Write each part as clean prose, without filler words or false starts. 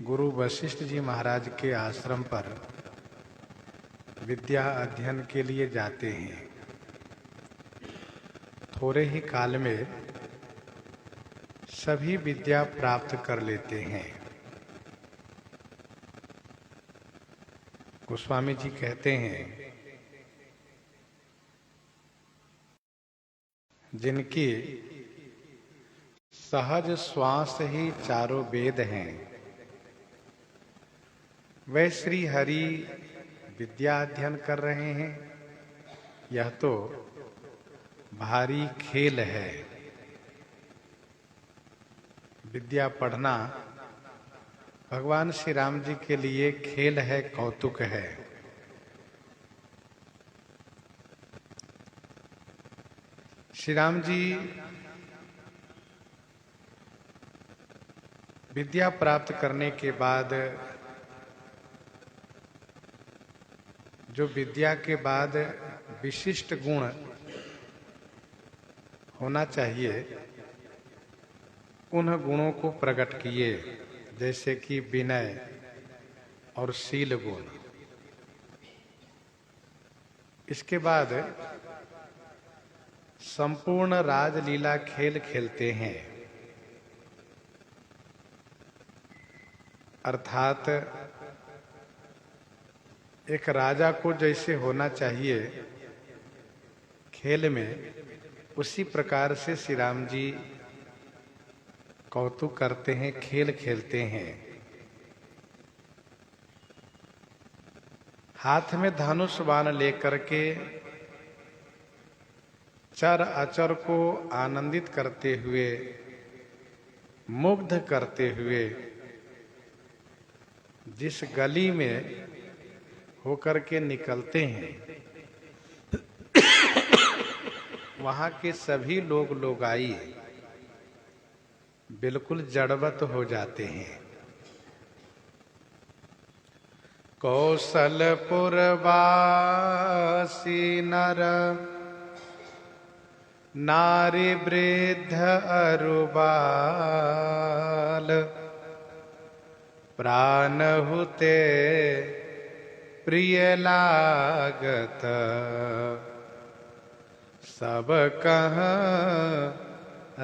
गुरु वशिष्ठ जी महाराज के आश्रम पर विद्या अध्ययन के लिए जाते हैं। थोड़े ही काल में सभी विद्या प्राप्त कर लेते हैं। गोस्वामी जी कहते हैं, जिनकी सहज श्वास ही चारों वेद हैं, वे श्री हरि विद्या अध्ययन कर रहे हैं। यह तो भारी खेल है। विद्या पढ़ना भगवान श्री राम जी के लिए खेल है, कौतुक है। श्री राम जी विद्या प्राप्त करने के बाद जो विद्या के बाद विशिष्ट गुण होना चाहिए, उन गुणों को प्रकट किए, जैसे कि विनय और शील गुण। इसके बाद संपूर्ण राजलीला खेल खेलते हैं, अर्थात एक राजा को जैसे होना चाहिए खेल में, उसी प्रकार से श्री राम जी कौतुक करते हैं, खेल खेलते हैं। हाथ में धनुष बाण लेकर के चर अचर को आनंदित करते हुए, मुग्ध करते हुए जिस गली में होकर के निकलते हैं, वहां के सभी लोगाई बिल्कुल जड़वत हो जाते हैं। कौशलपुर वासी नर नारी वृद्ध अरु बाल, प्राण हुते प्रिय लागत, सब कहाँ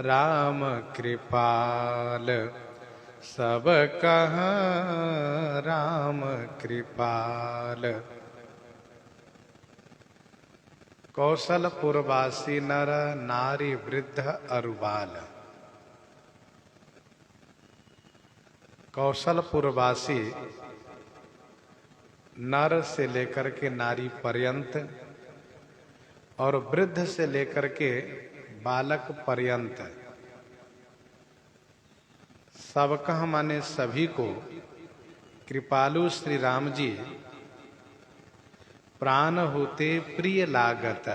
राम कृपाल, सब कहाँ राम कृपाल। कौशलपुरवासी नर नारी वृद्ध अरु बाल। कौशलपुरवासी नर से लेकर के नारी पर्यंत और वृद्ध से लेकर के बालक पर्यंत, सबका माने सभी को कृपालु श्री राम जी प्राण होते प्रिय लागत,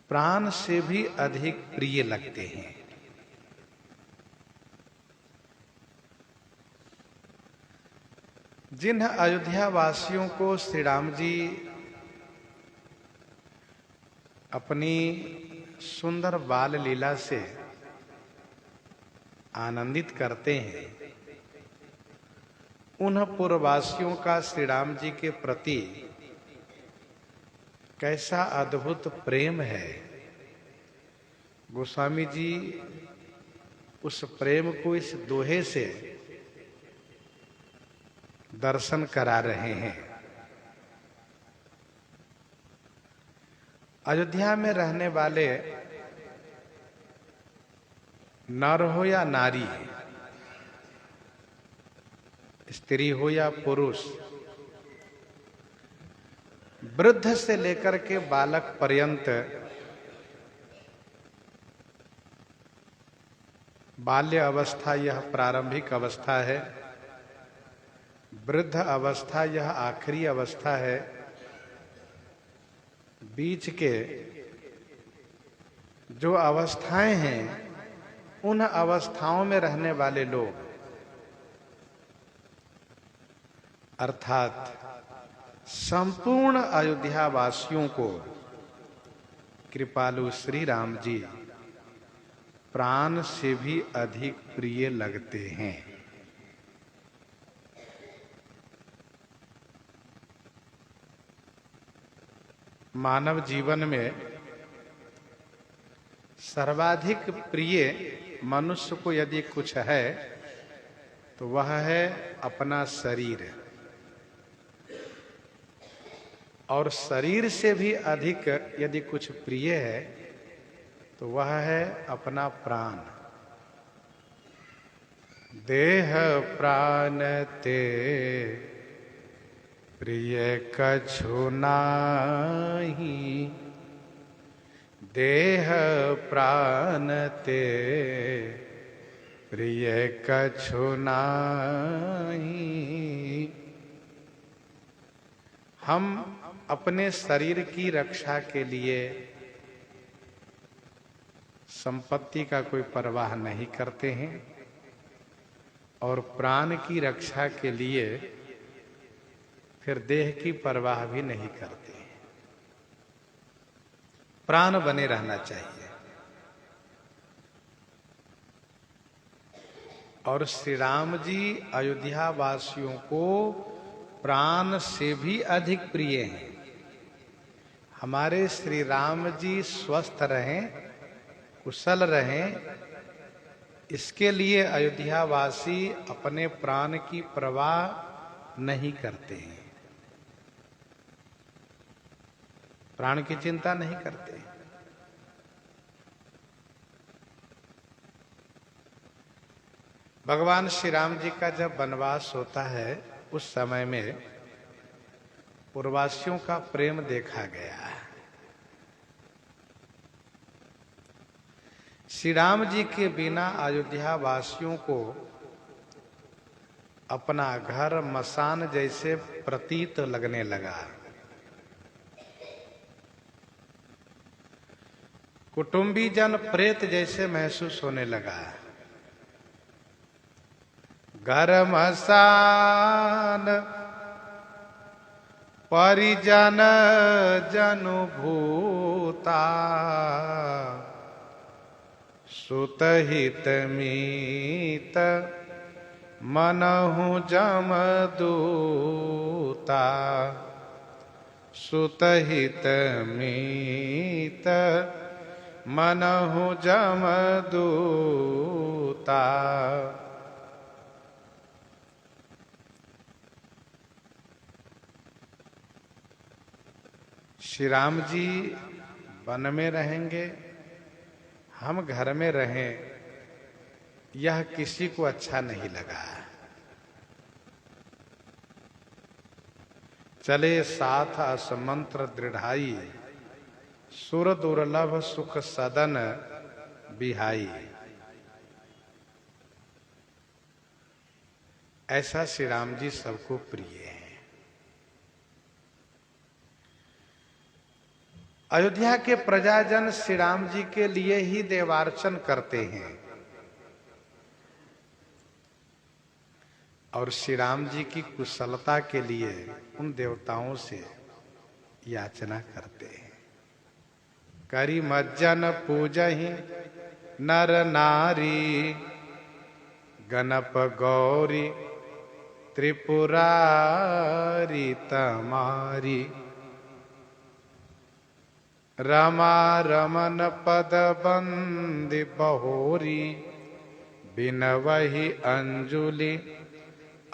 प्राण से भी अधिक प्रिय लगते हैं। जिन अयोध्या वासियों को श्री राम जी अपनी सुंदर बाल लीला से आनंदित करते हैं, उन पुरवासियों का श्री राम जी के प्रति कैसा अद्भुत प्रेम है। गोस्वामी जी उस प्रेम को इस दोहे से दर्शन करा रहे हैं। अयोध्या में रहने वाले नर हो या नारी, स्त्री हो या पुरुष, वृद्ध से लेकर के बालक पर्यंत बाल्य अवस्था यह प्रारंभिक अवस्था है, वृद्ध अवस्था यह आखिरी अवस्था है। बीच के जो अवस्थाएं हैं, उन अवस्थाओं में रहने वाले लोग, अर्थात संपूर्ण अयोध्या वासियों को कृपालु श्री राम जी प्राण से भी अधिक प्रिय लगते हैं। मानव जीवन में सर्वाधिक प्रिय मनुष्य को यदि कुछ है तो वह है अपना शरीर, और शरीर से भी अधिक यदि कुछ प्रिय है तो वह है अपना प्राण। देह प्राण ते प्रिय कछु नाही, देह प्राण ते प्रिय कछु नाही। हम अपने शरीर की रक्षा के लिए संपत्ति का कोई परवाह नहीं करते हैं और प्राण की रक्षा के लिए फिर देह की परवाह भी नहीं करते। प्राण बने रहना चाहिए। और श्री राम जी अयोध्या वासियों को प्राण से भी अधिक प्रिय हैं। हमारे श्री राम जी स्वस्थ रहें, कुशल रहें, इसके लिए अयोध्या वासी अपने प्राण की परवाह नहीं करते हैं, प्राण की चिंता नहीं करते। भगवान श्री राम जी का जब वनवास होता है उस समय में पूर्ववासियों का प्रेम देखा गया। श्री राम जी के बिना अयोध्या वासियों को अपना घर मसान जैसे प्रतीत लगने लगा। कुटुंबी जन प्रेत जैसे महसूस होने लगा। घर मसान परिजन जनु भूता, सुत हित मीत मनहु जमदूता, सुत हित मीत मनहु जमदूता। श्री राम जी वन में रहेंगे, हम घर में रहें, यह किसी को अच्छा नहीं लगा। चले साथ असमंत्र दृढ़ाई, सुर दुर्लभ सुख सदन बिहाई। ऐसा श्री राम जी सबको प्रिय है। अयोध्या के प्रजाजन श्री राम जी के लिए ही देवार्चन करते हैं और श्री राम जी की कुशलता के लिए उन देवताओं से याचना करते हैं। करी मज्जन पूजहि नर नारी, गणप गौरी त्रिपुरारी तमारी। रमा रमन पद बंदी बहोरी, बिनवहि अंजुलि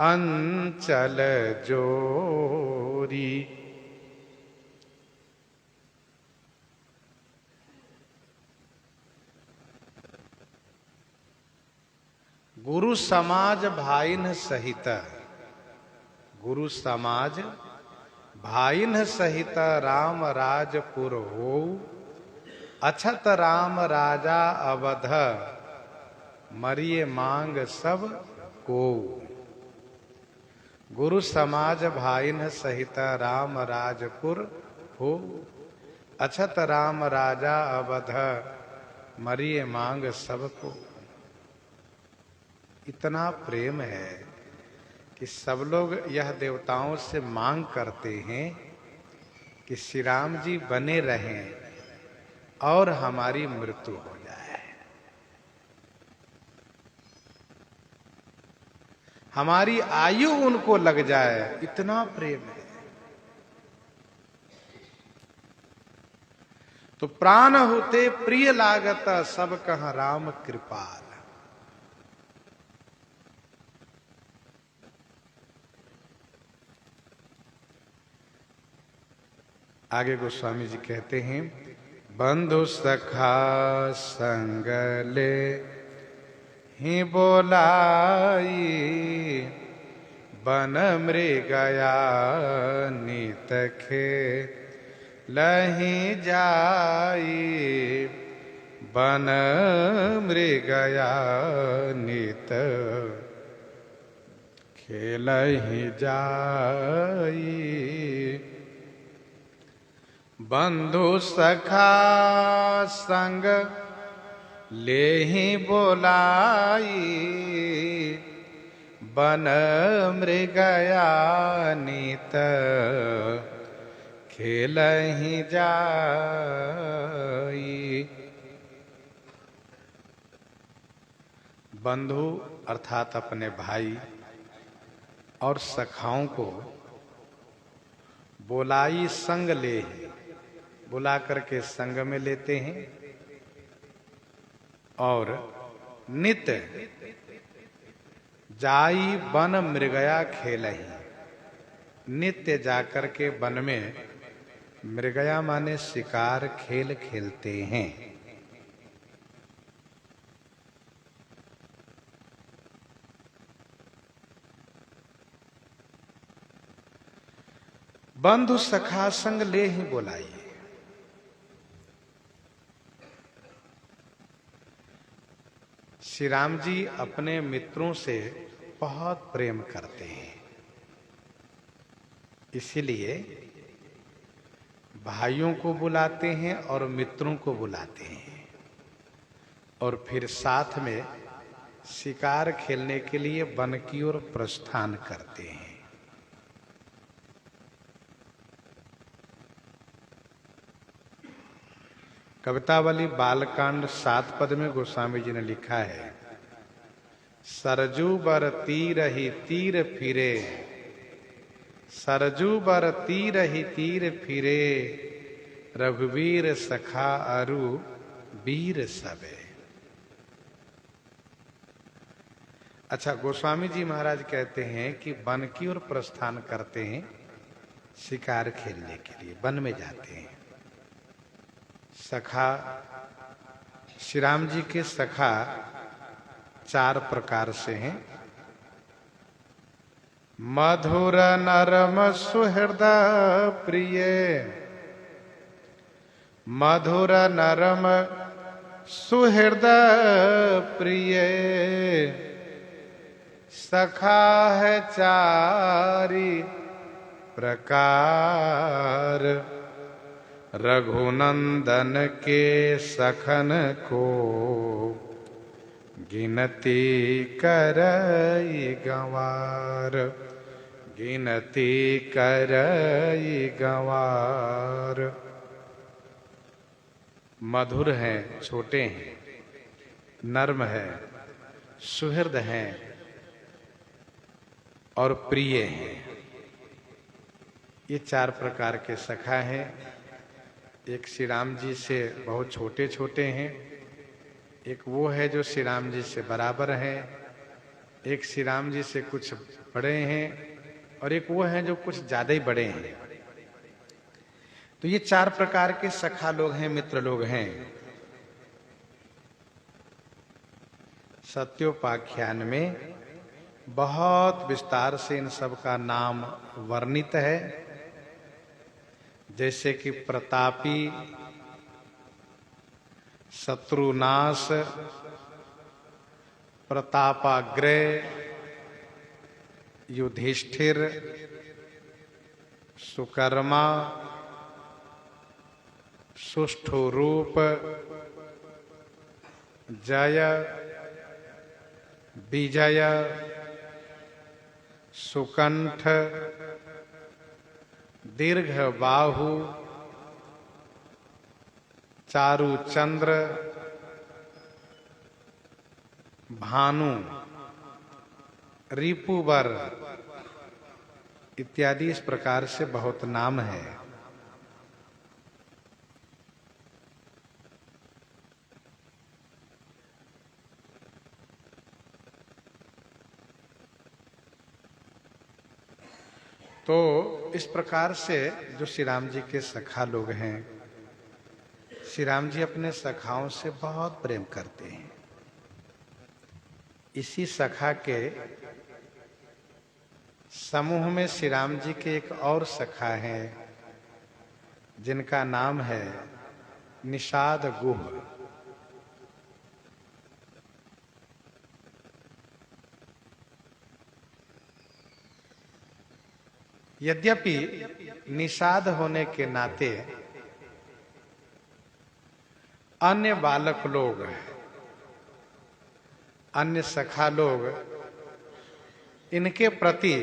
अंचल जोरी। गुरु समाज भाईन सहित, गुरु समाज भाईन सहित राम राजपुर हो, अछत राम राजा अवध मरिए मांग सब को। गुरु समाज भाईन सहित राम राजपुर हो, अछत राम राजा अवध मरिए मांग सबको। इतना प्रेम है कि सब लोग यह देवताओं से मांग करते हैं कि श्री राम जी बने रहें और हमारी मृत्यु हो जाए। हमारी आयु उनको लग जाए, इतना प्रेम है। तो प्राण होते प्रिय लागत, सब कहां राम कृपाल। आगे गोस्वामी जी कहते हैं, बंधु सखा संग ले ही बोलाई, बन मृगया नित खे लही जाई, बन मृगया नित खेलहि जाई। बंधु सखा संग लेहि बोलाई, बन मृगया नित खेलहि जाई। बंधु अर्थात अपने भाई और सखाओं को बोलाई संग ले, बुला करके संग में लेते हैं, और नित जाई बन मृगया खेलहि, नित्य जाकर के वन में मृगया माने शिकार खेल खेलते हैं। बंधु सखा संग ले ही बोलाई। श्री राम जी अपने मित्रों से बहुत प्रेम करते हैं, इसीलिए भाइयों को बुलाते हैं और मित्रों को बुलाते हैं, और फिर साथ में शिकार खेलने के लिए वन की ओर प्रस्थान करते हैं। कवितावली बालकांड 7 पद में गोस्वामी जी ने लिखा है, सरजू बर तीर ही तीर फिरे, सरजू बर तीर ही तीर फिरे, रघुवीर सखा अरु वीर सबे। अच्छा, गोस्वामी जी महाराज कहते हैं कि वन की ओर प्रस्थान करते हैं शिकार खेलने के लिए, वन में जाते हैं। सखा, श्री राम जी के सखा 4 प्रकार से हैं। मधुर नरम सुहृदय प्रिय, मधुर नरम सुहृदय प्रिय, सखा है 4 प्रकार, रघुनंदन के सखन को गिनती करई गंवार, गिनती करई गंवार। मधुर हैं, छोटे हैं, नर्म है, सुहृद हैं और प्रिय हैं। ये 4 प्रकार के सखा हैं। एक श्री राम जी से बहुत छोटे छोटे हैं, एक वो है जो श्री राम जी से बराबर हैं, एक श्री राम जी से कुछ बड़े हैं, और एक वो हैं जो कुछ ज्यादा ही बड़े हैं। तो ये 4 प्रकार के सखा लोग हैं, मित्र लोग हैं। सत्योपाख्यान में बहुत विस्तार से इन सब का नाम वर्णित है, जैसे कि प्रतापी, शत्रुनाश, प्रतापाग्रय, युधिष्ठिर, सुकर्मा, सुष्ठु रूप, जय, विजय, सुकंठ, दीर्घ बाहु, चारुचंद्र, भानु, रिपुवर इत्यादि इस प्रकार से बहुत नाम है। तो इस प्रकार से जो श्री राम जी के सखा लोग हैं, श्री राम जी अपने सखाओं से बहुत प्रेम करते हैं। इसी सखा के समूह में श्री राम जी के एक और सखा हैं जिनका नाम है निषाद गुह। यद्यपि निषाद होने के नाते अन्य बालक लोग, अन्य सखा लोग इनके प्रति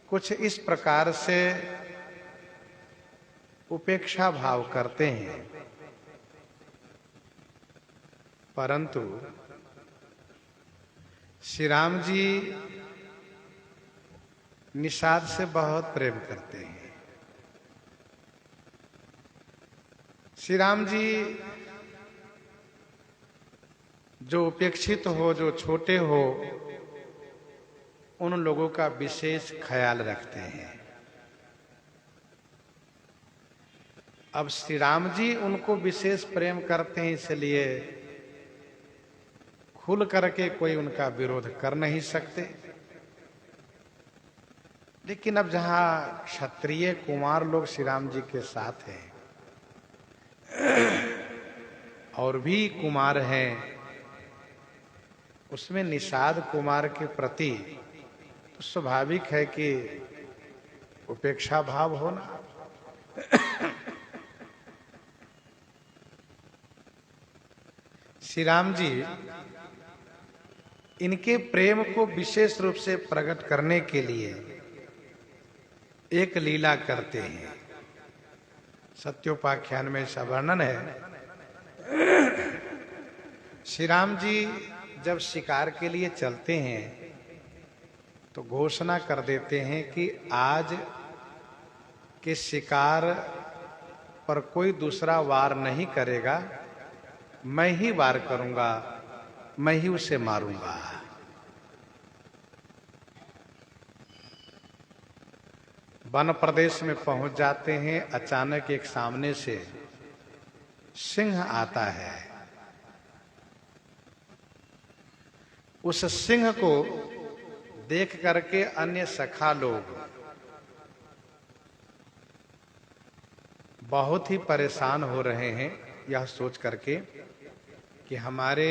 कुछ इस प्रकार से उपेक्षा भाव करते हैं, परंतु श्री राम जी निषाद से बहुत प्रेम करते हैं। श्री राम जी जो उपेक्षित हो, जो छोटे हो, उन लोगों का विशेष ख्याल रखते हैं। अब श्री राम जी उनको विशेष प्रेम करते हैं, इसलिए खुल करके कोई उनका विरोध कर नहीं सकते। लेकिन अब जहां क्षत्रिय कुमार लोग श्री राम जी के साथ हैं और भी कुमार हैं, उसमें निषाद कुमार के प्रति तो स्वाभाविक है कि उपेक्षा भाव होना। श्री राम जी इनके प्रेम को विशेष रूप से प्रकट करने के लिए एक लीला करते हैं। सत्योपाख्यान में ऐसा वर्णन है। श्री राम जी जब शिकार के लिए चलते हैं तो घोषणा कर देते हैं कि आज के शिकार पर कोई दूसरा वार नहीं करेगा, मैं ही वार करूंगा, मैं ही उसे मारूंगा। वन प्रदेश में पहुंच जाते हैं। अचानक एक सामने से सिंह आता है। उस सिंह को देख करके अन्य सखा लोग बहुत ही परेशान हो रहे हैं, यह सोच करके कि हमारे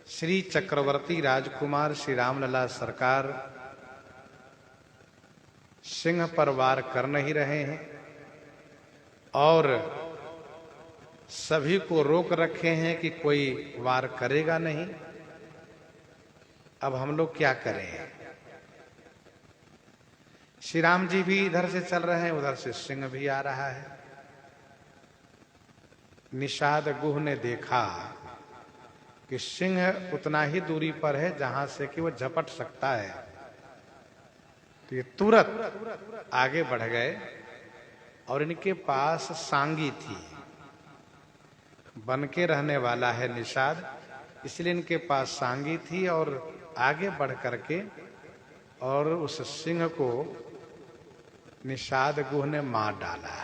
श्री चक्रवर्ती राजकुमार श्री रामलला सरकार सिंह पर वार कर नहीं रहे हैं और सभी को रोक रखे हैं कि कोई वार करेगा नहीं। अब हम लोग क्या करें? श्री राम जी भी इधर से चल रहे हैं, उधर से सिंह भी आ रहा है। निषाद गुह ने देखा कि सिंह उतना ही दूरी पर है जहां से कि वो झपट सकता है, तो ये तुरंत आगे बढ़ गए और इनके पास सांगी थी। बन के रहने वाला है निषाद, इसलिए इनके पास सांगी थी और आगे बढ़ करके और उस सिंह को निषाद गुह ने मार डाला।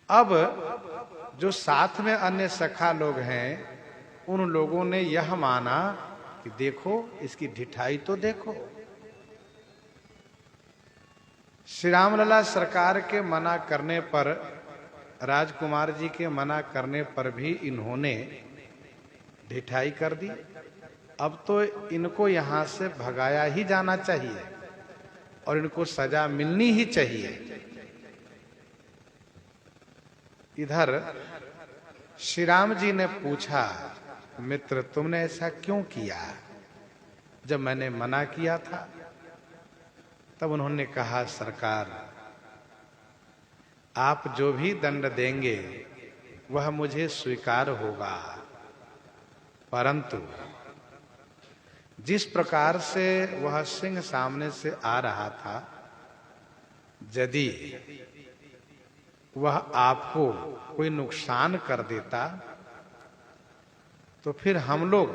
अब जो साथ में अन्य सखा लोग हैं, उन लोगों ने यह माना कि देखो इसकी ढिठाई तो देखो। श्री रामलला सरकार के मना करने पर, राजकुमार जी के मना करने पर भी इन्होंने ढिठाई कर दी। अब तो इनको यहां से भगाया ही जाना चाहिए और इनको सजा मिलनी ही चाहिए। इधर श्री राम जी ने पूछा, मित्र तुमने ऐसा क्यों किया? जब मैंने मना किया था तब उन्होंने कहा, सरकार आप जो भी दंड देंगे वह मुझे स्वीकार होगा। परंतु जिस प्रकार से वह सिंह सामने से आ रहा था, यदि वह आपको कोई नुकसान कर देता तो फिर हम लोग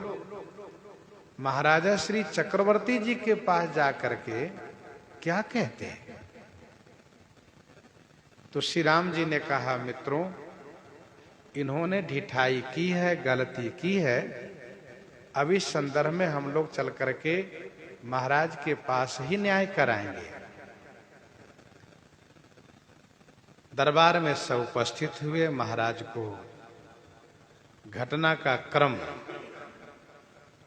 महाराजा श्री चक्रवर्ती जी के पास जाकर के क्या कहते हैं? तो श्री राम जी ने कहा, मित्रों, इन्होंने ढिठाई की है, गलती की है। अब इस संदर्भ में हम लोग चल करके महाराज के पास ही न्याय कराएंगे। दरबार में सब उपस्थित हुए। महाराज को घटना का क्रम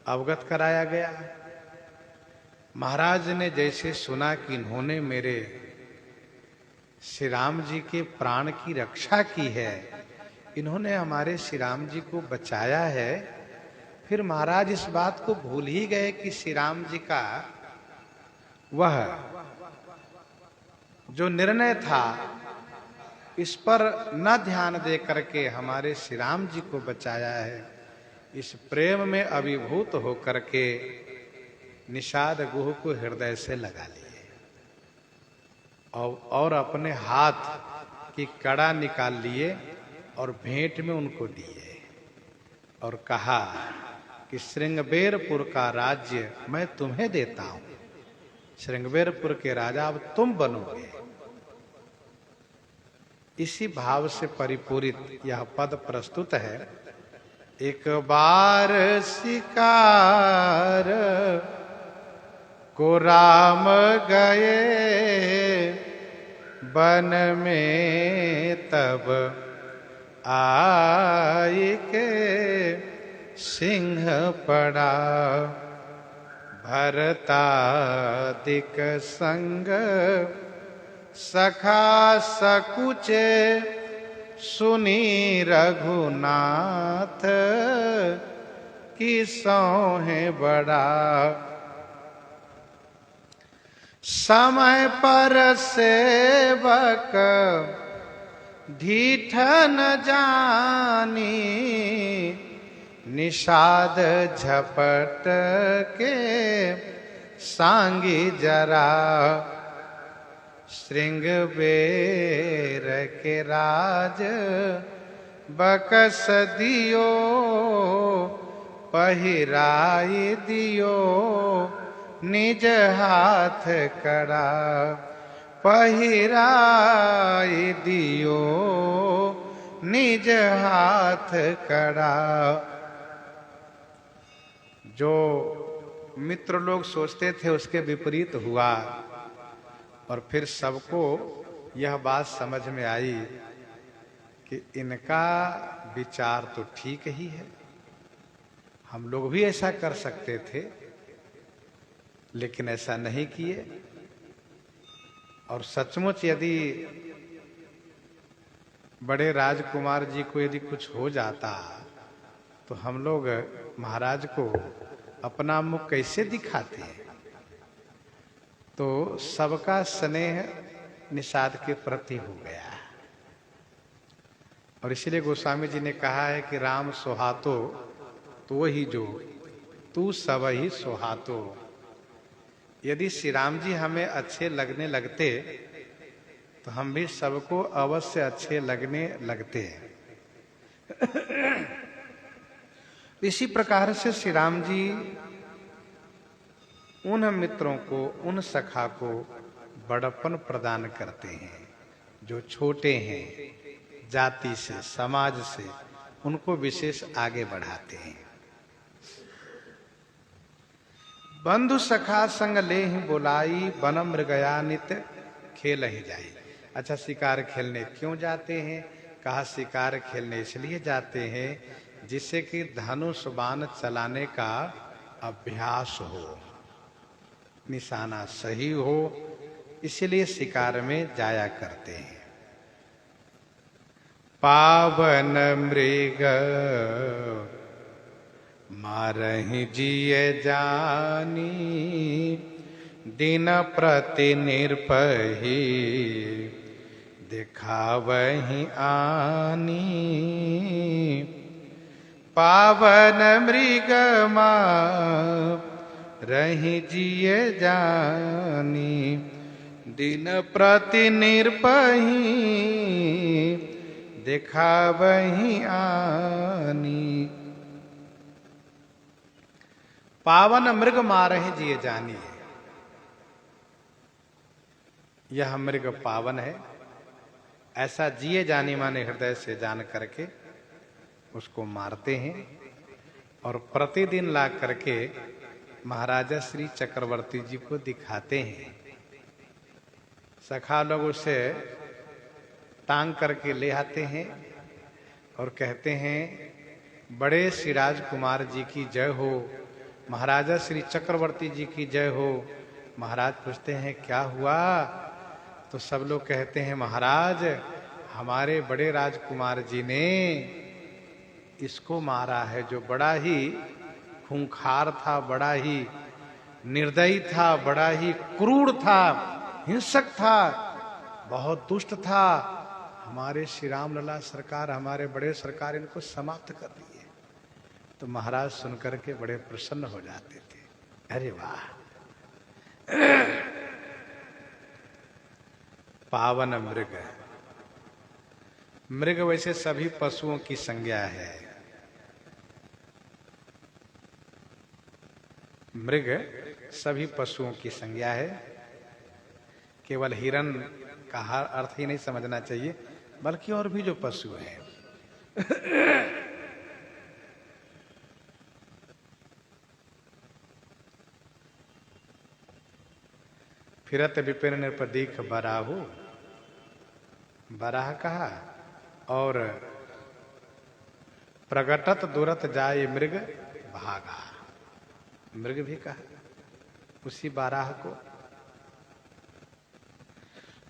अवगत कराया गया। महाराज ने जैसे सुना कि इन्होंने मेरे श्री राम जी के प्राण की रक्षा की है, इन्होंने हमारे श्री राम जी को बचाया है, फिर महाराज इस बात को भूल ही गए कि श्री राम जी का वह जो निर्णय था, इस पर न ध्यान दे करके हमारे श्री राम जी को बचाया है। इस प्रेम में अभिभूत होकर के निषाद गुह को हृदय से लगा लिए और अपने हाथ की कड़ा निकाल लिए और भेंट में उनको दिए और कहा कि श्रृंगबेरपुर का राज्य मैं तुम्हें देता हूं, श्रृंगबेरपुर के राजा अब तुम बनोगे। इसी भाव से परिपूरित यह पद प्रस्तुत है। एक बार शिकार को राम गए वन में, तब आई के सिंह पड़ा, भरतादिक संग सखा सकुचे, सुनी रघुनाथ की सौहे बड़ा। समय पर सेवक ढीठ न जानी, निषाद झपट के सांगी जरा। श्रृंगबेर के राज बकस दियो, पहिराई दियो निज हाथ कड़ा, पहिराई दियो निज हाथ कड़ा। जो मित्र लोग सोचते थे उसके विपरीत हुआ और फिर सबको यह बात समझ में आई कि इनका विचार तो ठीक ही है, हम लोग भी ऐसा कर सकते थे, लेकिन ऐसा नहीं किए। और सचमुच यदि बड़े राजकुमार जी को यदि कुछ हो जाता तो हम लोग महाराज को अपना मुख कैसे दिखाते हैं? तो सबका स्नेह निषाद के प्रति हो गया। और इसलिए गोस्वामी जी ने कहा है कि राम सोहातो तो वही जो तू सब ही सोहातो। यदि श्री राम जी हमें अच्छे लगने लगते तो हम भी सबको अवश्य अच्छे लगने लगते हैं। इसी प्रकार से श्री राम जी उन मित्रों को, उन सखा को बड़प्पन प्रदान करते हैं जो छोटे हैं, जाति से, समाज से, उनको विशेष आगे बढ़ाते हैं। बंधु सखा संग ले ही बुलाई, वन मृगया नित खेल ही जाई। अच्छा, शिकार खेलने क्यों जाते हैं? कहा शिकार खेलने इसलिए जाते हैं जिससे कि धनुष बाण चलाने का अभ्यास हो, निशाना सही हो, इसलिए शिकार में जाया करते हैं। पावन मृग मारहि जिय जानी, दिन प्रति निर्पही दिखावहि आनी। पावन मृग रही जिए जानी, दिन प्रति निर्पही देखा वही आनी। पावन मृग मारहि जिए जानी, यह मृग पावन है, ऐसा जिए जानी माने हृदय से जान करके उसको मारते हैं और प्रतिदिन ला करके महाराजा श्री चक्रवर्ती जी को दिखाते हैं। सखा लोग उसे टांग करके ले आते हैं और कहते हैं बड़े श्री राजकुमार जी की जय हो, महाराजा श्री चक्रवर्ती जी की जय हो। महाराज पूछते हैं क्या हुआ? तो सब लोग कहते हैं महाराज हमारे बड़े राजकुमार जी ने इसको मारा है, जो बड़ा ही खूंखार था, बड़ा ही निर्दयी था, बड़ा ही क्रूर था, हिंसक था, बहुत दुष्ट था। हमारे श्री राम लला सरकार, हमारे बड़े सरकार इनको समाप्त कर दिए। तो महाराज सुनकर के बड़े प्रसन्न हो जाते थे। अरे वाह, पावन मृग। मृग वैसे सभी पशुओं की संज्ञा है। मृग सभी पशुओं की संज्ञा है। केवल हिरण का अर्थ ही नहीं समझना चाहिए, बल्कि और भी जो पशु हैं। फिरत विपिन नृपदीख बराहु, बराह कहा, और प्रगटत दुरत जाए मृग भागा, मृग भी कहा उसी बाराह को।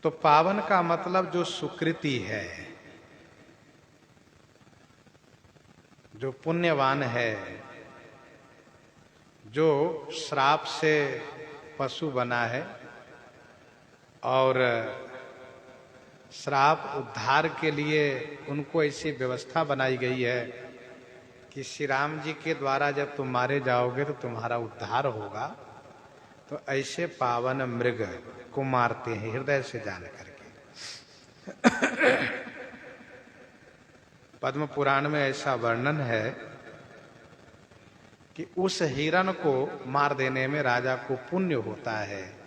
तो पावन का मतलब जो सुकृति है, जो पुण्यवान है, जो श्राप से पशु बना है और श्राप उद्धार के लिए उनको ऐसी व्यवस्था बनाई गई है कि श्री राम जी के द्वारा जब तुम मारे जाओगे तो तुम्हारा उद्धार होगा। तो ऐसे पावन मृग को मारते हैं हृदय से जान करके। पद्म पुराण में ऐसा वर्णन है कि उस हिरण को मार देने में राजा को पुण्य होता है।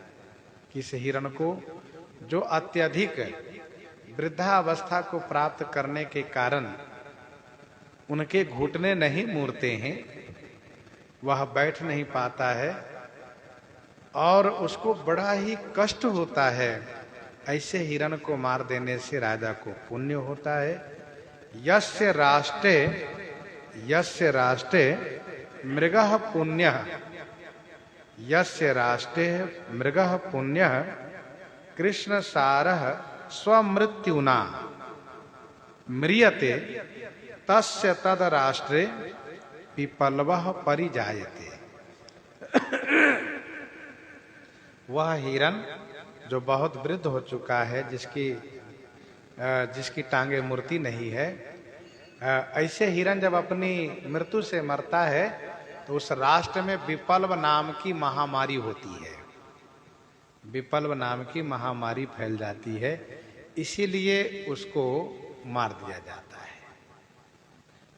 किस हिरण को? जो अत्यधिक वृद्धावस्था को प्राप्त करने के कारण उनके घुटने नहीं मुड़ते हैं, वह बैठ नहीं पाता है और उसको बड़ा ही कष्ट होता है। ऐसे हिरण को मार देने से राजा को पुण्य होता है। यस्य राष्ट्रे मृगः पुण्यः, यस्य राष्ट्रे मृगः पुण्यः कृष्ण सारः स्वमृत्युना म्रियते तस्य तद राष्ट्रे पिपल्वः परिजायते। वह हिरण जो बहुत वृद्ध हो चुका है, जिसकी टांगे मुड़ती नहीं है, ऐसे हिरण जब अपनी मृत्यु से मरता है तो उस राष्ट्र में विपल्व नाम की महामारी होती है। विपल्व नाम की महामारी फैल जाती है, इसीलिए उसको मार दिया जाता है।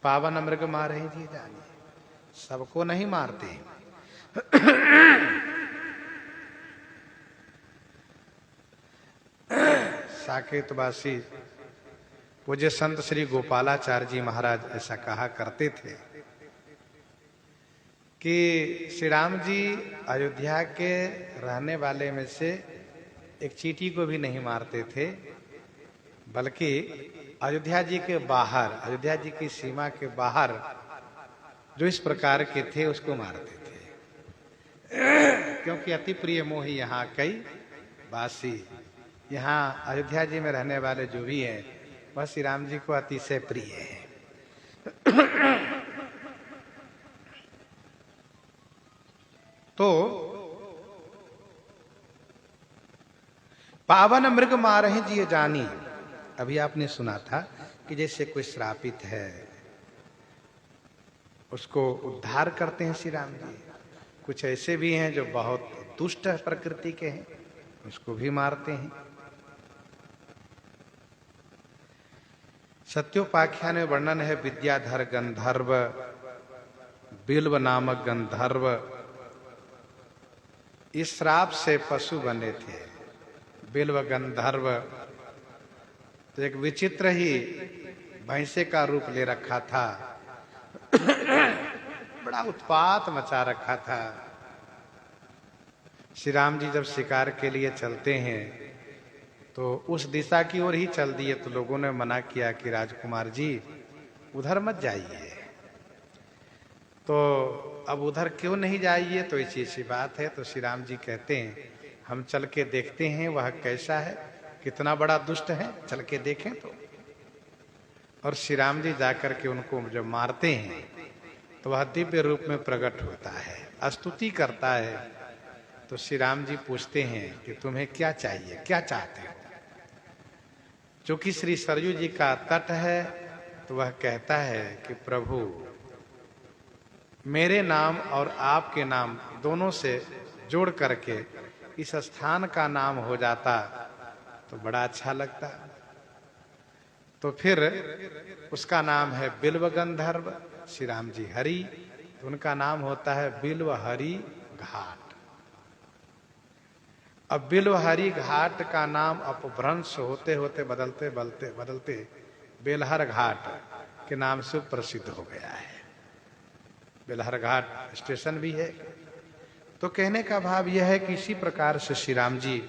पावन मृग मार ही जी जानी, सबको नहीं मारते। साकेतवासी पूज्य संत श्री गोपालाचार्य जी महाराज ऐसा कहा करते थे कि श्री राम जी अयोध्या के रहने वाले में से एक चींटी को भी नहीं मारते थे, बल्कि अयोध्या जी के बाहर, अयोध्या जी की सीमा के बाहर जो इस प्रकार के थे उसको मारते थे। क्योंकि अति प्रिय मोहि यहाँ कई वासी, यहाँ अयोध्या जी में रहने वाले जो भी हैं वह श्री राम जी को अतिशय प्रिय है। तो पावन मृग मारहि जिय जानी, अभी आपने सुना था कि जैसे कोई श्रापित है उसको उद्धार करते हैं श्री राम जी। कुछ ऐसे भी हैं जो बहुत दुष्ट प्रकृति के हैं, उसको भी मारते हैं। सत्योपाख्यान में वर्णन है, विद्याधर गंधर्व, बिल्व नामक गंधर्व इस श्राप से पशु बने थे। बिल्व गंधर्व तो एक विचित्र ही भैंसे का रूप ले रखा था, बड़ा उत्पात मचा रखा था। श्री राम जी जब शिकार के लिए चलते हैं तो उस दिशा की ओर ही चल दिए, तो लोगों ने मना किया कि राजकुमार जी उधर मत जाइए। तो अब उधर क्यों नहीं जाइए, तो ऐसी ऐसी बात है। तो श्री राम जी कहते हैं हम चल के देखते हैं वह कैसा है, कितना बड़ा दुष्ट है, चल के देखें। तो और श्री राम जी जाकर के उनको जब मारते हैं तो वह दिव्य रूप में प्रकट होता है, स्तुति करता है। तो श्री राम जी पूछते हैं कि तुम्हें क्या चाहिए, क्या चाहते हो। चूंकि श्री सरयू जी का तट है तो वह कहता है कि प्रभु मेरे नाम और आपके नाम दोनों से जोड़ करके इस स्थान का नाम हो जाता तो बड़ा अच्छा लगता। तो फिर उसका नाम है बिल्व गंधर्व, श्री राम जी हरि, तो उनका नाम होता है बिल्व हरि घाट। अब बिल्व हरि घाट का नाम अपभ्रंश होते होते बदलते बदलते बदलते बेलहर घाट के नाम से प्रसिद्ध हो गया है। बेलहर घाट स्टेशन भी है। तो कहने का भाव यह है कि इसी प्रकार से श्री राम जी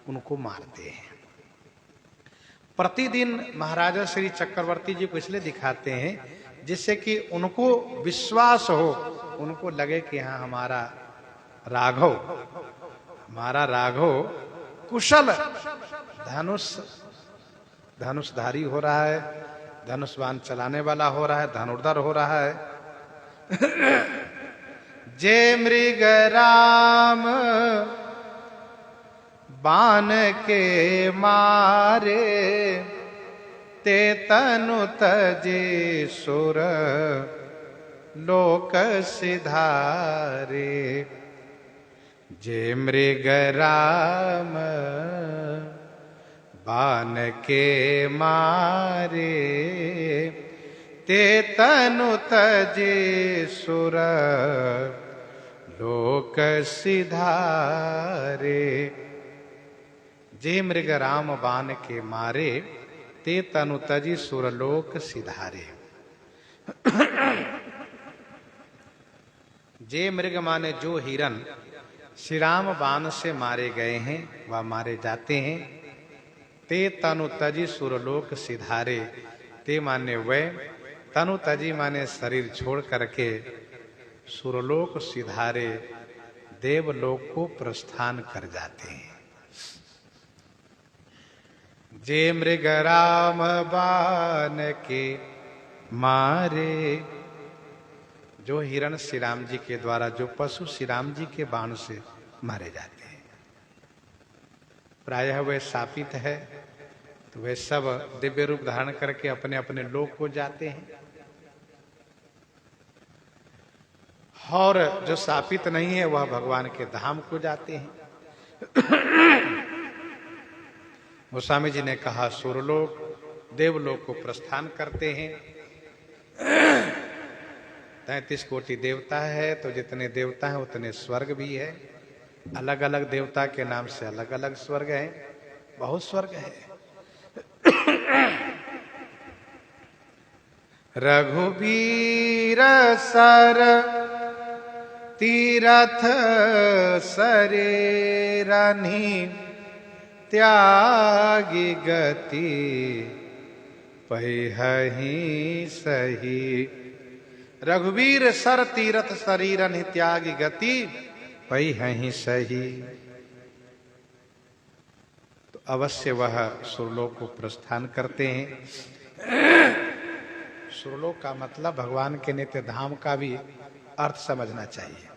उनको मारते हैं। प्रतिदिन महाराजा श्री चक्रवर्ती जी को इसलिए दिखाते हैं जिससे कि उनको विश्वास हो, उनको लगे कि हाँ हमारा राघव कुशल धनुषधारी हो रहा है, धनुष्बाण चलाने वाला हो रहा है, धनुर्धर हो रहा है। जे मृग राम बाण के मारे, ते तनु तजे सुर लोक सिधारे। जे मृग राम बाण के मारे, ते तनु तजे सुर लोक सिधारे। जे मृग राम बाण के मारे, ते तनु तजी सुरलोक सिधारे। जे मृग माने जो हिरन श्री राम बाण से मारे गए हैं, वह मारे जाते हैं। ते तनु तजी सुरलोक सिधारे, ते माने वे, तनु तजी माने शरीर छोड़ करके सुरलोक सिधारे, देवलोक को प्रस्थान कर जाते हैं। जे मृग राम बाण के मारे, जो हिरण श्री राम जी के द्वारा, जो पशु श्री राम जी के बाण से मारे जाते हैं, प्रायः वे शापित है, तो वे सब दिव्य रूप धारण करके अपने अपने लोक को जाते हैं। और जो शापित नहीं है वह भगवान के धाम को जाते हैं। गोस्वामी जी ने कहा सुरलोक देवलोक को प्रस्थान करते हैं। 33 कोटि देवता है, तो जितने देवता हैं उतने स्वर्ग भी है। अलग अलग देवता के नाम से अलग अलग स्वर्ग है, बहुत स्वर्ग है। रघुबीर सर तीरथ सरेरनि, त्यागी गति पहिहि सही। रघुवीर सर तीरथ शरीरनि, त्यागी गति पहिहि सही। तो अवश्य वह सुरलोक को प्रस्थान करते हैं। सुरलोक का मतलब भगवान के नित्य धाम का भी अर्थ समझना चाहिए।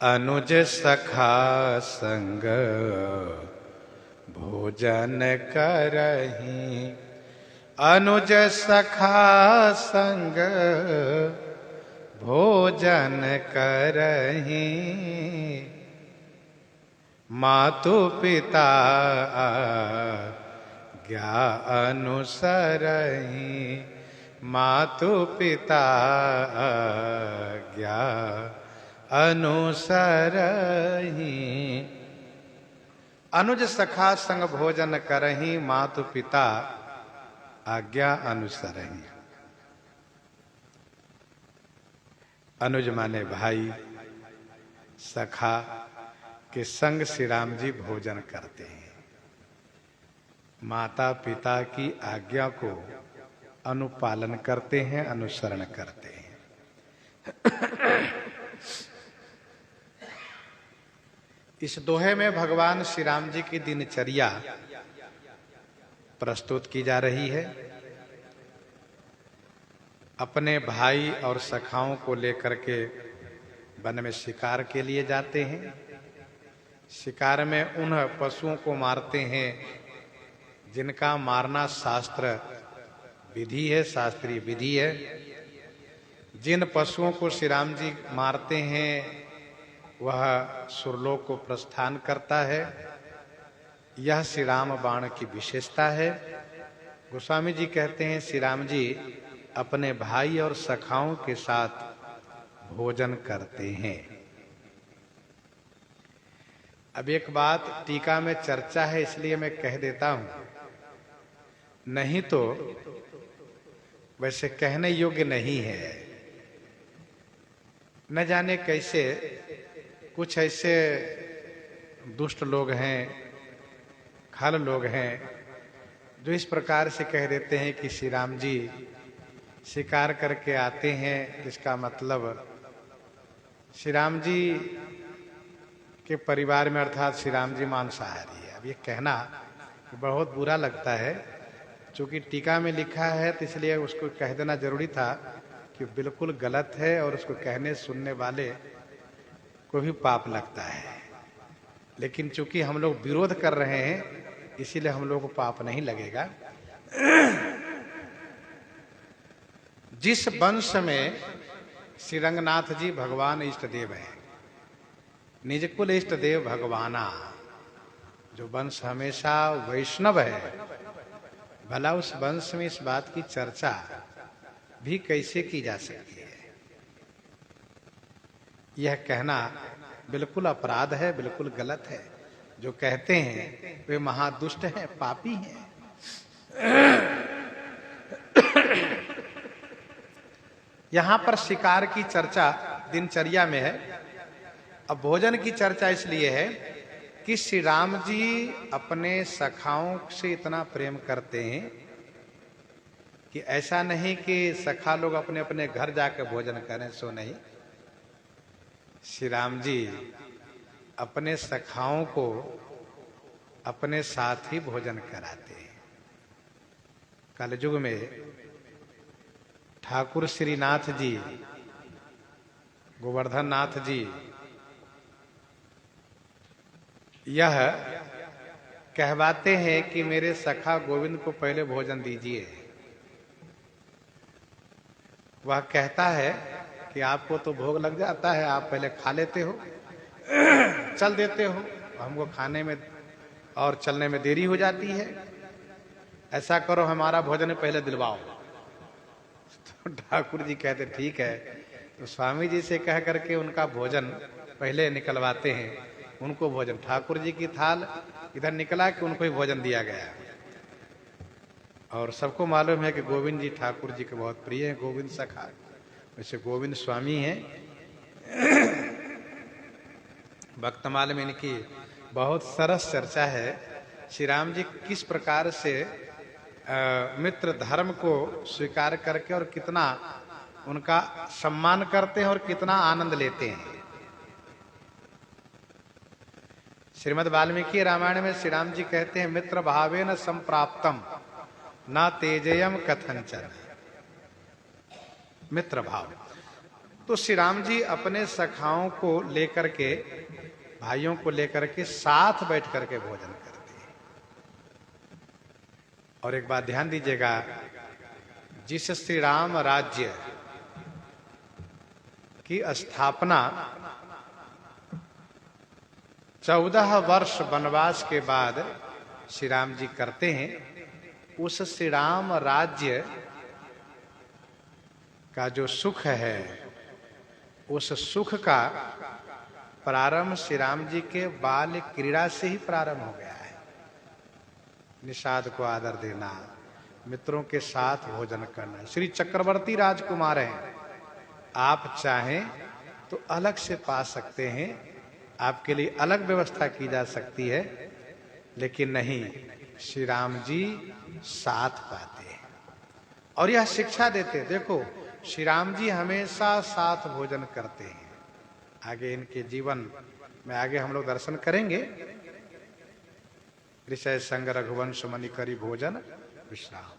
अनुज सखा संग भोजन करहि, अनुज सखा संग भोजन करहीं, मातु पिता आज्ञा अनुसरहीं, मातु पिता आज्ञा अनुसरहीं। अनुज सखा संग भोजन करहीं, मातु पिता आज्ञा अनुसरहीं। अनुज माने भाई, सखा के संग श्री राम जी भोजन करते हैं, माता पिता की आज्ञा को अनुपालन करते हैं, अनुसरण करते हैं। इस दोहे में भगवान श्री राम जी की दिनचर्या प्रस्तुत की जा रही है। अपने भाई और सखाओं को लेकर के वन में शिकार के लिए जाते हैं। शिकार में उन पशुओं को मारते हैं जिनका मारना शास्त्र विधि है, शास्त्रीय विधि है। जिन पशुओं को श्री राम जी मारते हैं वह सुरलोक को प्रस्थान करता है। यह श्री राम बाण की विशेषता है। गोस्वामी जी कहते हैं श्री राम जी अपने भाई और सखाओं के साथ भोजन करते हैं। अब एक बात टीका में चर्चा है, इसलिए मैं कह देता हूं, नहीं तो वैसे कहने योग्य नहीं है। न जाने कैसे कुछ ऐसे दुष्ट लोग हैं, खल लोग हैं, जो इस प्रकार से कह देते हैं कि श्री राम जी शिकार करके आते हैं, इसका मतलब श्री राम जी के परिवार में अर्थात श्री राम जी मांसाहारी है। अब ये कहना बहुत बुरा लगता है, चूंकि टीका में लिखा है तो इसलिए उसको कह देना जरूरी था कि बिल्कुल गलत है और उसको कहने सुनने वाले को भी पाप लगता है। लेकिन चूंकि हम लोग विरोध कर रहे हैं इसीलिए हम लोग को पाप नहीं लगेगा। जिस वंश में श्री रंगनाथ जी भगवान इष्ट देव है, निज कुल इष्ट देव भगवाना, जो वंश हमेशा वैष्णव है, भला उस वंश में इस बात की चर्चा भी कैसे की जा सकती है? यह कहना बिल्कुल अपराध है, बिल्कुल गलत है। जो कहते हैं वे महादुष्ट हैं, पापी हैं। यहां पर शिकार की चर्चा दिनचर्या में है। अब भोजन की चर्चा इसलिए है कि श्री राम जी अपने सखाओं से इतना प्रेम करते हैं कि ऐसा नहीं कि सखा लोग अपने अपने घर जाकर भोजन करें, सो नहीं। श्री राम जी अपने सखाओं को अपने साथ ही भोजन कराते हैं। कलयुग में ठाकुर श्रीनाथ जी, गोवर्धन नाथ जी यह कहवाते हैं कि मेरे सखा गोविंद को पहले भोजन दीजिए। वह कहता है कि आपको तो भोग लग जाता है, आप पहले खा लेते हो, चल देते हो, हमको खाने में और चलने में देरी हो जाती है। ऐसा करो, हमारा भोजन पहले दिलवाओ। तो ठाकुर जी कहते ठीक है। तो स्वामी जी से कह करके उनका भोजन पहले निकलवाते हैं। उनको भोजन, ठाकुर जी की थाल इधर निकला कि उनको ही भोजन दिया गया। और सबको मालूम है कि गोविंद जी ठाकुर जी के बहुत प्रिय हैं, गोविंद सखा, वैसे गोविंद स्वामी हैं। भक्तमाल में इनकी बहुत सरस चर्चा है। श्री राम जी किस प्रकार से मित्र धर्म को स्वीकार करके और कितना उनका सम्मान करते हैं और कितना आनंद लेते हैं। श्रीमद् वाल्मीकि रामायण में श्री राम जी कहते हैं, मित्र भावेन संप्राप्तम न तेजयम कथंचन। मित्र भाव, तो श्री राम जी अपने सखाओं को लेकर के, भाइयों को लेकर के साथ बैठ करके भोजन करते हैं। और एक बात ध्यान दीजिएगा, जिस श्री राम राज्य की स्थापना 14 वर्ष वनवास के बाद श्री राम जी करते हैं, उस श्री राम राज्य का जो सुख है, उस सुख का प्रारंभ श्री राम जी के बाल क्रीड़ा से ही प्रारंभ हो गया है। निषाद को आदर देना, मित्रों के साथ भोजन करना। श्री चक्रवर्ती राजकुमार हैं, आप चाहें तो अलग से पा सकते हैं, आपके लिए अलग व्यवस्था की जा सकती है, लेकिन नहीं, श्री राम जी साथ पाते हैं और यह शिक्षा देते हैं। देखो, श्री राम जी हमेशा साथ भोजन करते हैं। आगे इनके जीवन में आगे हम लोग दर्शन करेंगे। ऋषय संग रघुवंश मनि करी भोजन विश्राम।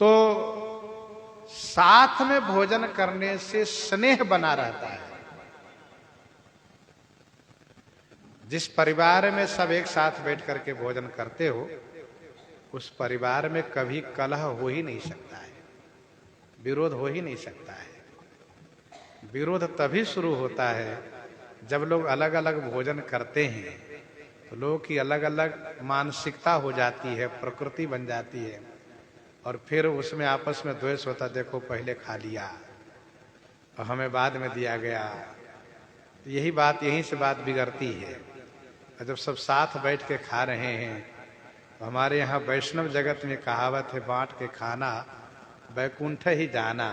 तो साथ में भोजन करने से स्नेह बना रहता है। जिस परिवार में सब एक साथ बैठ करके भोजन करते हो, उस परिवार में कभी कलह हो ही नहीं सकता है, विरोध हो ही नहीं सकता है। विरोध तभी शुरू होता है जब लोग अलग अलग भोजन करते हैं, तो लोगों की अलग अलग मानसिकता हो जाती है, प्रकृति बन जाती है, और फिर उसमें आपस में द्वेष होता, देखो पहले खा लिया और हमें बाद में दिया गया। यही बात, यहीं से बात बिगड़ती है। जब सब साथ बैठ के खा रहे हैं, तो हमारे यहाँ वैष्णव जगत में कहावत है, बांट के खाना वैकुंठ ही जाना।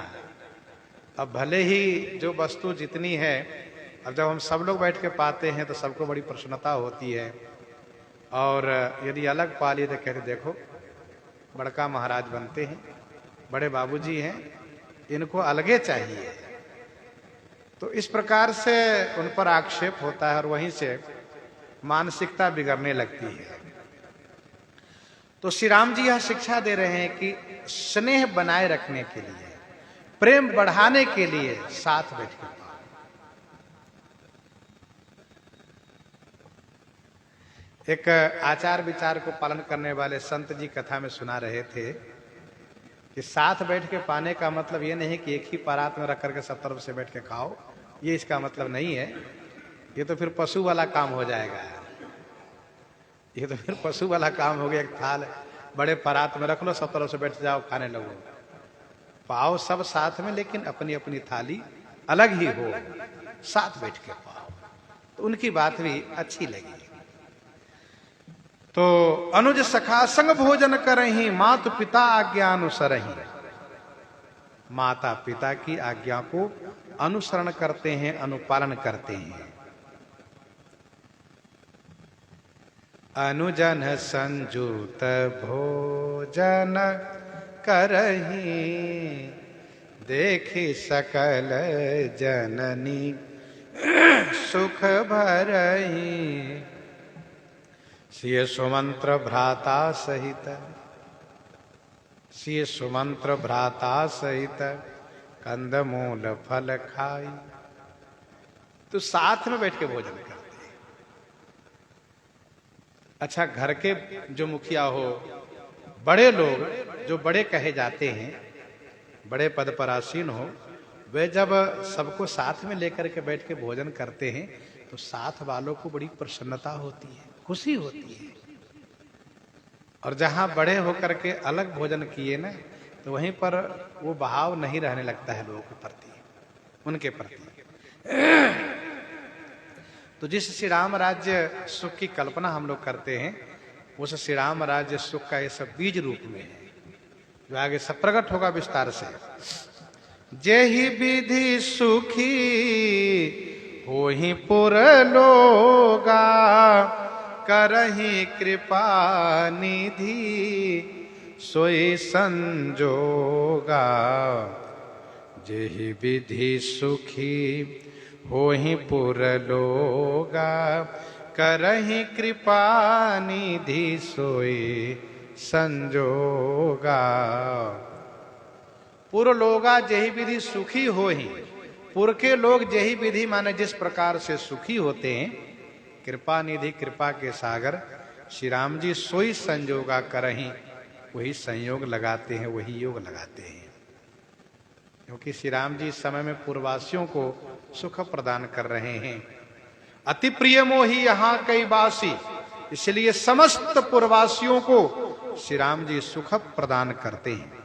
अब भले ही जो वस्तु जितनी है, अब जब हम सब लोग बैठ के पाते हैं तो सबको बड़ी प्रसन्नता होती है, और यदि अलग पा लिए तो कहते देखो बड़का महाराज बनते हैं, बड़े बाबूजी हैं, इनको अलगे चाहिए। तो इस प्रकार से उन पर आक्षेप होता है और वहीं से मानसिकता बिगड़ने लगती है। तो श्री राम जी यह शिक्षा दे रहे हैं कि स्नेह बनाए रखने के लिए, प्रेम बढ़ाने के लिए साथ बैठ के खाओ। एक आचार विचार को पालन करने वाले संत जी कथा में सुना रहे थे कि साथ बैठ के पाने का मतलब ये नहीं कि एक ही परात में रख करके सब तरफ से बैठ के खाओ, ये इसका मतलब नहीं है। ये तो फिर पशु वाला काम हो जाएगा, ये तो फिर पशु वाला काम हो गया। एक थाल बड़े परात में रख लो, सब तरफ से बैठ जाओ, खाने लगो। पाओ सब साथ में, लेकिन अपनी अपनी थाली अलग ही हो, साथ बैठ के पाओ। तो उनकी बात भी अच्छी लगी। तो अनुज सखा संग भोजन करहीं, मातु पिता आज्ञा अनुसरहीं। माता पिता की आज्ञा को अनुसरण करते हैं, अनुपालन करते हैं। अनुजन संजुत भोजन करहीं, देखी सकल जननी सुख भरहीं। सिय सुमंत्र भ्राता सहित, सिय सुमंत्र भ्राता सहित, कंदमूल फल खाई। तो साथ में बैठ के भोजन करते हैं। अच्छा, घर के जो मुखिया हो, बड़े लोग जो बड़े कहे जाते हैं, बड़े पद पर आसीन हो, वे जब सबको साथ में लेकर के बैठ के भोजन करते हैं, तो साथ वालों को बड़ी प्रसन्नता होती है, खुशी होती है। और जहां बड़े होकर के अलग भोजन किए ना, तो वहीं पर वो भाव नहीं रहने लगता है लोगों के प्रति, उनके प्रति। तो जिस श्री राम राज्य सुख की कल्पना हम लोग करते हैं, उस श्री राम राज्य सुख का ये सब बीज रूप में है, जो आगे सब प्रकट होगा विस्तार से। जेहि विधि सुखी होहि पुर लोगा, करहि कृपा निधि सोई संजोगा। जेहि विधि सुखी होहि पुर लोगा, करहि कृपा निधि सोई संजोगा। पुर लोगा जेहि विधि सुखी होहि, पुर के लोग जेहि विधि माने जिस प्रकार से सुखी होते हैं, कृपा निधि कृपा के सागर श्री राम जी सोई संजोगा करहीं, वही संयोग लगाते हैं, वही योग लगाते हैं। क्योंकि श्री राम जी इस समय में पूर्ववासियों को सुख प्रदान कर रहे हैं। अति प्रिय मोही यहाँ कई बासी, इसलिए समस्त पूर्ववासियों को श्री राम जी सुख प्रदान करते हैं।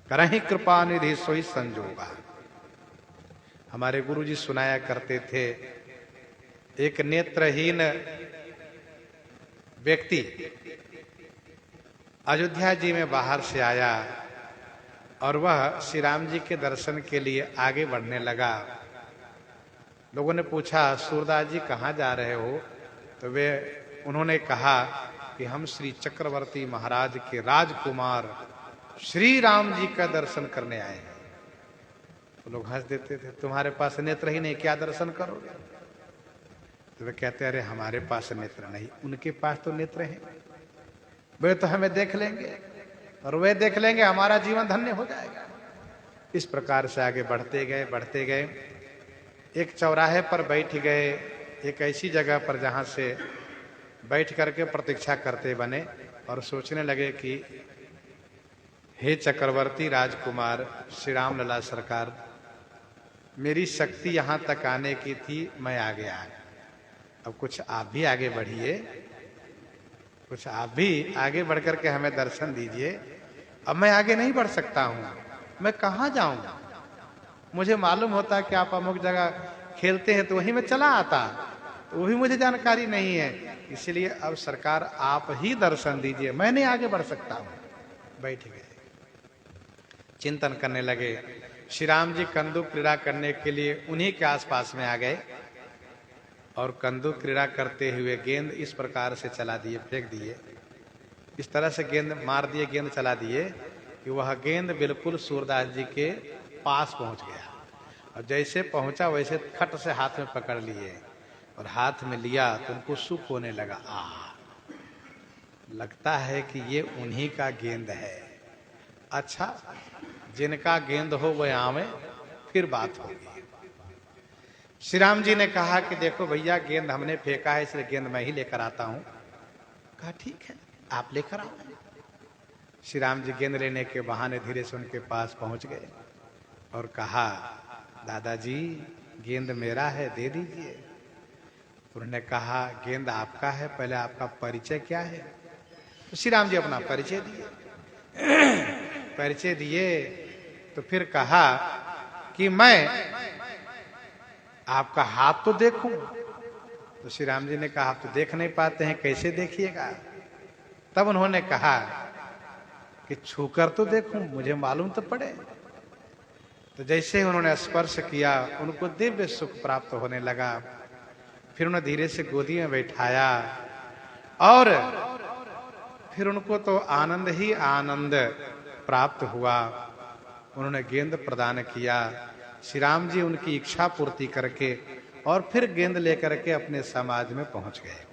करहीं कृपा निधि सोई संजोगा। हमारे गुरु जी सुनाया करते थे, एक नेत्रहीन व्यक्ति अयोध्या जी में बाहर से आया और वह श्री राम जी के दर्शन के लिए आगे बढ़ने लगा। लोगों ने पूछा, सूरदास जी कहाँ जा रहे हो? तो उन्होंने कहा कि हम श्री चक्रवर्ती महाराज के राजकुमार श्री राम जी का दर्शन करने आए हैं। तो लोग हंस देते थे, तुम्हारे पास नेत्र ही नहीं, क्या दर्शन करोगे? तो वे कहते, अरे हमारे पास नेत्र नहीं, उनके पास तो नेत्र हैं, वे तो हमें देख लेंगे और वे देख लेंगे, हमारा जीवन धन्य हो जाएगा। इस प्रकार से आगे बढ़ते गए। एक चौराहे पर बैठ गए, एक ऐसी जगह पर जहां से बैठ करके प्रतीक्षा करते बने और सोचने लगे कि हे चक्रवर्ती राजकुमार श्री राम लला सरकार, मेरी शक्ति यहां तक आने की थी, मैं आ गया, अब कुछ आप भी आगे बढ़िए, कुछ आप भी आगे बढ़ करके हमें दर्शन दीजिए। अब मैं आगे नहीं बढ़ सकता हूं, मैं कहां जाऊं? मुझे मालूम होता कि आप अमुक जगह खेलते हैं तो वहीं मैं चला आता, तो वो भी मुझे जानकारी नहीं है, इसलिए अब सरकार आप ही दर्शन दीजिए, मैं नहीं आगे बढ़ सकता हूं। बैठ गए, चिंतन करने लगे। श्री राम जी कंदुक क्रीड़ा करने के लिए उन्हीं के आसपास में आ गए और कंदुक क्रीड़ा करते हुए गेंद इस प्रकार से चला दिए, फेंक दिए, इस तरह से गेंद मार दिए, गेंद चला दिए कि वह गेंद बिल्कुल सूरदास जी के पास पहुंच गया। और जैसे पहुंचा वैसे खट से हाथ में पकड़ लिए और हाथ में लिया तो उनको सुख होने लगा। लगता है कि ये उन्हीं का गेंद है। अच्छा, जिनका गेंद हो वह आवे, फिर बात होगी। श्री राम जी ने कहा कि देखो भैया, गेंद हमने फेंका है, इसलिए गेंद मैं ही लेकर आता हूं। कहा ठीक है, आप लेकर आओ। श्री राम जी गेंद लेने के बहाने धीरे से उनके पास पहुंच गए और कहा, दादाजी गेंद मेरा है, दे दीजिए। उन्होंने कहा गेंद आपका है, पहले आपका परिचय क्या है? तो श्री राम जी अपना परिचय दिए। तो फिर कहा कि मैं आपका हाथ तो देखूं। तो श्री राम जी ने कहा, आप तो देख नहीं पाते हैं, कैसे देखिएगा? तब उन्होंने कहा कि छूकर तो देखूं, मुझे मालूम तो पड़े। तो जैसे उन्होंने स्पर्श किया, उनको दिव्य सुख प्राप्त होने लगा। फिर उन्हें धीरे से गोदी में बैठाया और फिर उनको तो आनंद ही आनंद प्राप्त हुआ। उन्होंने गेंद प्रदान किया। श्री राम जी उनकी इच्छा पूर्ति करके और फिर गेंद लेकर के अपने समाज में पहुंच गए।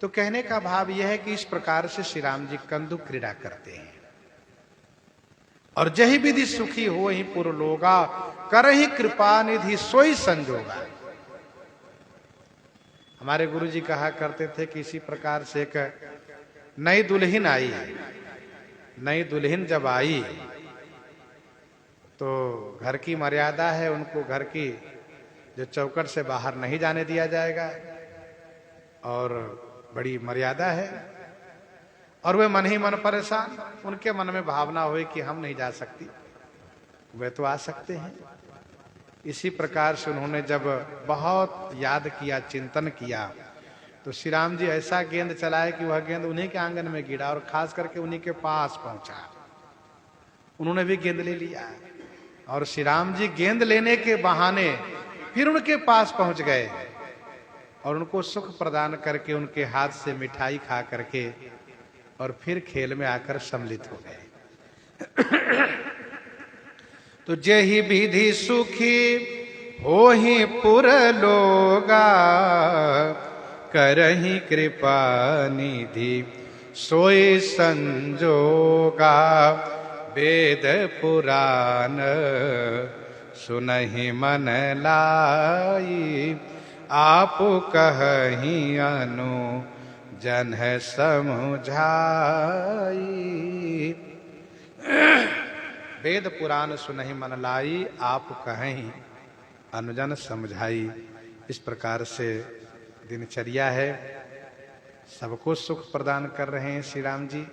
तो कहने का भाव यह है कि इस प्रकार से श्री राम जी कंदुक क्रीड़ा करते हैं। और जही विधि सुखी हो ही पुरलोगा, करहि कृपा निधि सोई संजोगा। हमारे गुरु जी कहा करते थे कि इसी प्रकार से एक नई दुल्हन आई। नई दुल्हन जब आई तो घर की मर्यादा है, उनको घर की जो चौखट से बाहर नहीं जाने दिया जाएगा और बड़ी मर्यादा है। और वे मन ही मन परेशान, उनके मन में भावना हुई कि हम नहीं जा सकती, वे तो आ सकते हैं। इसी प्रकार से उन्होंने जब बहुत याद किया, चिंतन किया, तो श्री राम जी ऐसा गेंद चलाए कि वह गेंद उन्हीं के आंगन में गिरा और खास करके उन्हीं के पास पहुंचा। उन्होंने भी गेंद ले लिया और श्री राम जी गेंद लेने के बहाने फिर उनके पास पहुंच गए और उनको सुख प्रदान करके उनके हाथ से मिठाई खा करके और फिर खेल में आकर सम्मिलित हो गए। तो जेहि विधि सुखी हो ही पुरलोगा, करहि कृपा निधि सोई संजोगा। वेद पुराण सुनहि मन लाई, आप कहीं अनु जन है समुझाई। वेद पुराण सुनहि मन लाई, आप कहीं अनुजन समझाई। इस प्रकार से दिनचर्या है, सबको सुख प्रदान कर रहे हैं श्री राम जी।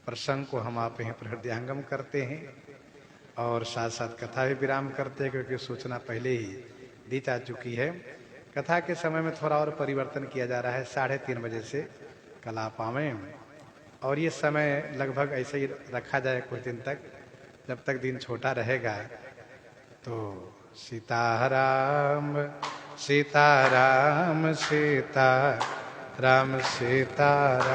प्रसंग को हम आप यहीं पर हृदयंगम करते हैं और साथ साथ कथा भी विराम करते हैं, क्योंकि सूचना पहले ही दी जा चुकी है। कथा के समय में थोड़ा और परिवर्तन किया जा रहा है, 3:30 बजे से कल आप आवें, और ये समय लगभग ऐसे ही रखा जाए कुछ दिन तक, जब तक दिन छोटा रहेगा। तो सीताराम सीताराम सीताराम सीताराम।